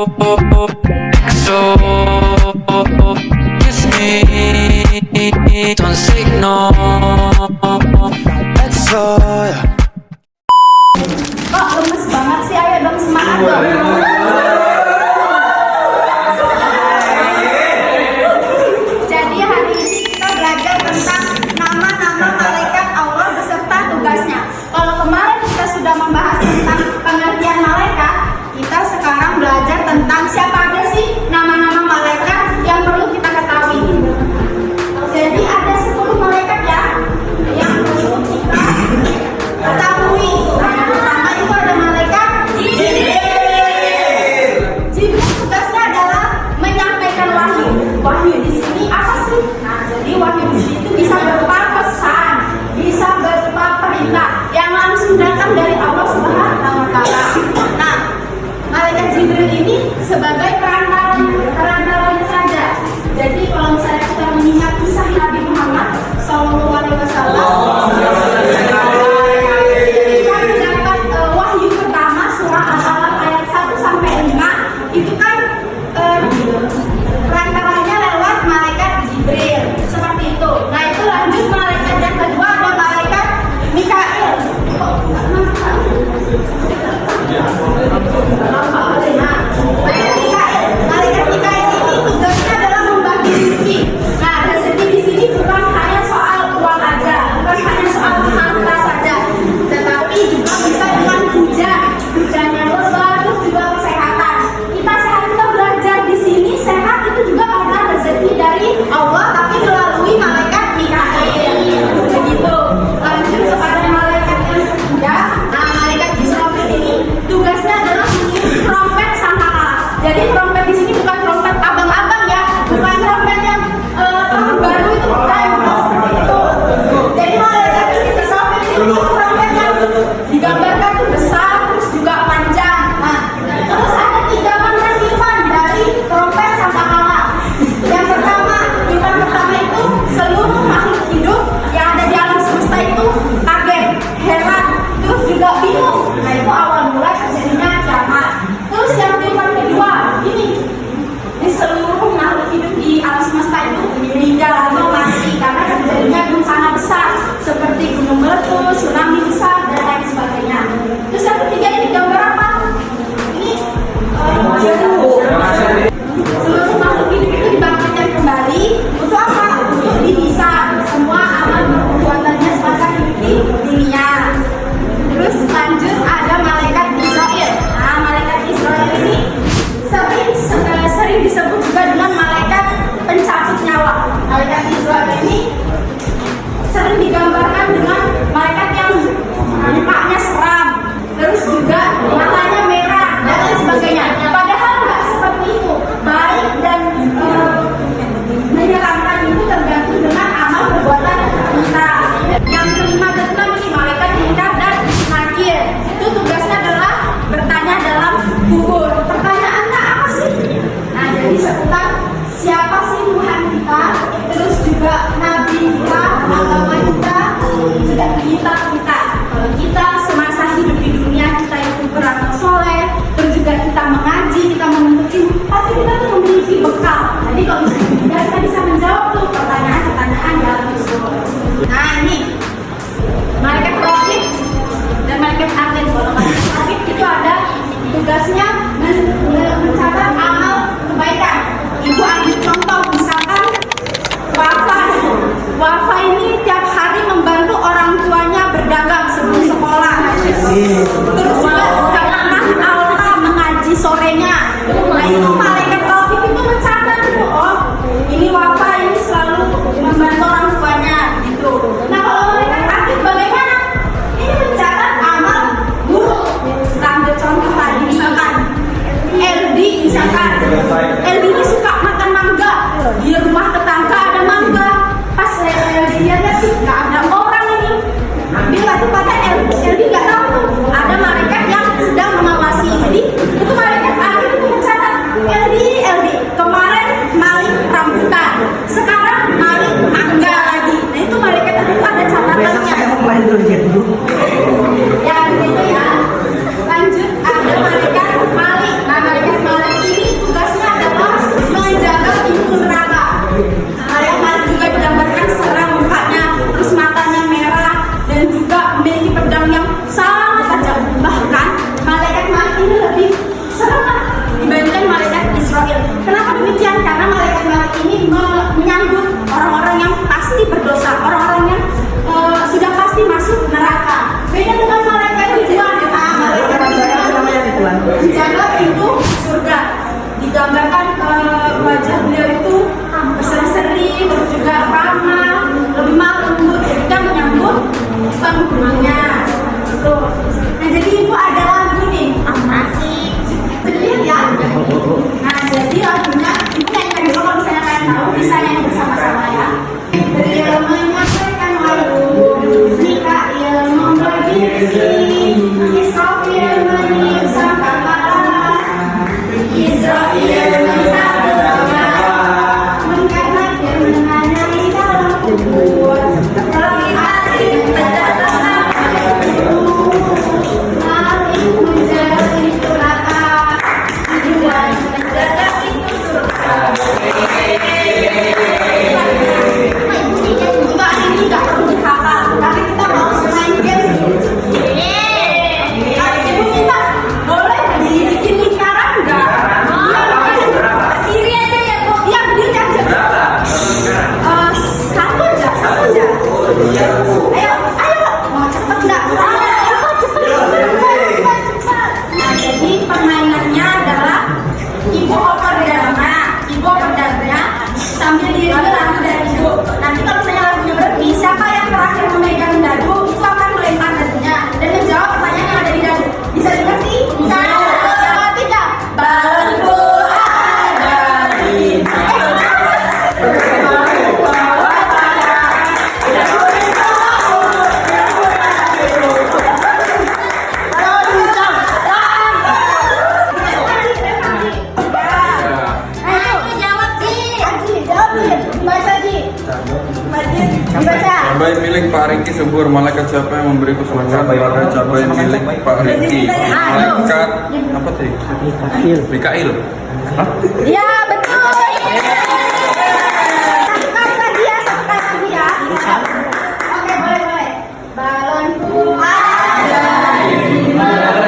So kiss me, don't say no. Let's go. Kok lemes banget sih? Ayo dong, semangat dong. Jadi hari ini kita belajar tentang nama-nama malaikat Allah beserta tugasnya. Kalau kemarin kita sudah membahas tentang pengertian malaikat, kita sekarang belajar tentang siapa aja sih nama-nama malaikat yang perlu kita ketahui. Jadi ada 10 malaikat ya yang perlu kita ketahui. Yang pertama itu ada malaikat Jibril. Jibril tugasnya adalah menyampaikan wahyu. Wahyu di sini apa sih? Nah, jadi wahyu di situ bisa berupa pesan, bisa berupa perintah yang langsung datang dari Allah Subhanahu wa Ta'ala. Nah, malaikat Jibril ini sebagai perantaranya saja. Jadi kalau misalnya kita mengingat kisah Nabi Muhammad SAW, ketika mendapat wahyu pertama surah Al-Alaq ayat 1 sampai 5, itu kan perantaranya lewat malaikat Jibril seperti itu. Nah, itu lanjut malaikat yang kedua ada malaikat Mikail. Nah, malaikat Mikail Israfil meniup sangkakala, Israfil mentah berdoa, mengangkat dan menanyai dalam kubur. Mari mendatangkan mari menjadi neraka, tujuan mendadak itu surga. Juga ini nggak perlu dihafal, tapi kita mau main game. Ibu minta boleh dibikin lingkaran nggak? Berdiri aja ya Bu, ya berdiri aja. Satu aja. Ayo, mau cepet nggak? Ayo cepet. Nah, jadi permainannya adalah ibu oper di dalamnya, ibu oper di dalamnya sambil diambil lagu dari ibu. Nanti kalau misalnya lagunya berhenti, siapa yang terakhir memegang dadu itu akan melempar dadunya dan menjawab pertanyaan yang ada di dadu. Bisa dimengerti? Bisa. Jawab tidak. Balonku ada di Cabai milik Pak Riki subur, malaikat siapa yang memberi kesulitan pada cabai milik Pak Riki? Malaikat apa sih? Mikail. Hah? Ya betul. Satu kali lagi ya. Oke, boleh. Balonku ada di mana?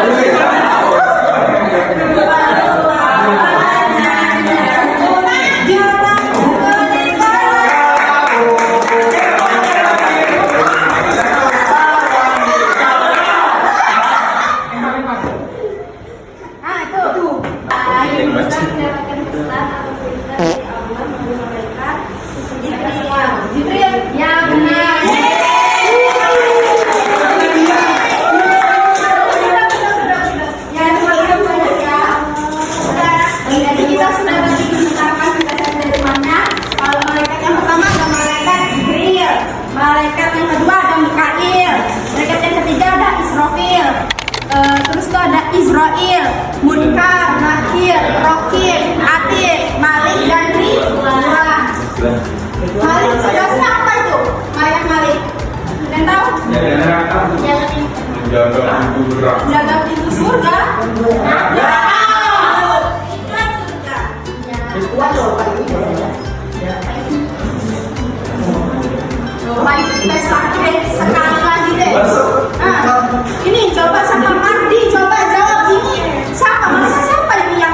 Jibril, ya benar. Jadi kita sudah tadi membicarakan tugas dari mana. Kalau malaikat yang pertama ada malaikat Jibril, malaikat yang kedua ada Mikail, malaikat yang ketiga ada Israfil. Terus tuh ada Israel, Munkar, Nakir, Rokib, Atid, Malik, dan Ridwan. Malik tugasnya apa itu? Malik. Kalian tahu? Jaga pintu surga. Coba tes lagi deh, sekali lagi deh. Ini coba sama Mardi, coba jawab ini. Siapa ini yang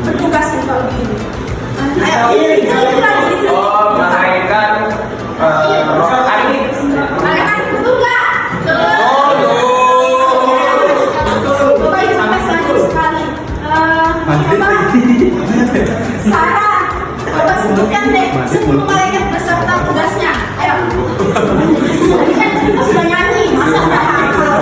bertugas kalau begini? Ayo, itu lagi. Malaikat Malaikat betul nggak? Coba itu tes lagi sekali. Sarah, coba sebutkan deh 10 malaikat beserta tugasnya. Ayo. Tadi kan kita sudah nyanyi, masa udah hafal?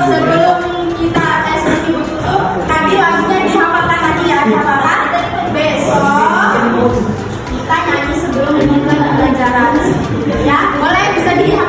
Sebelum kita tes review tutup, tadi lagunya dihafalkan lagi ya, dihafalkan. Besok kita nyanyi sebelum memulai pembelajaran. Ya, boleh bisa dihafalkan.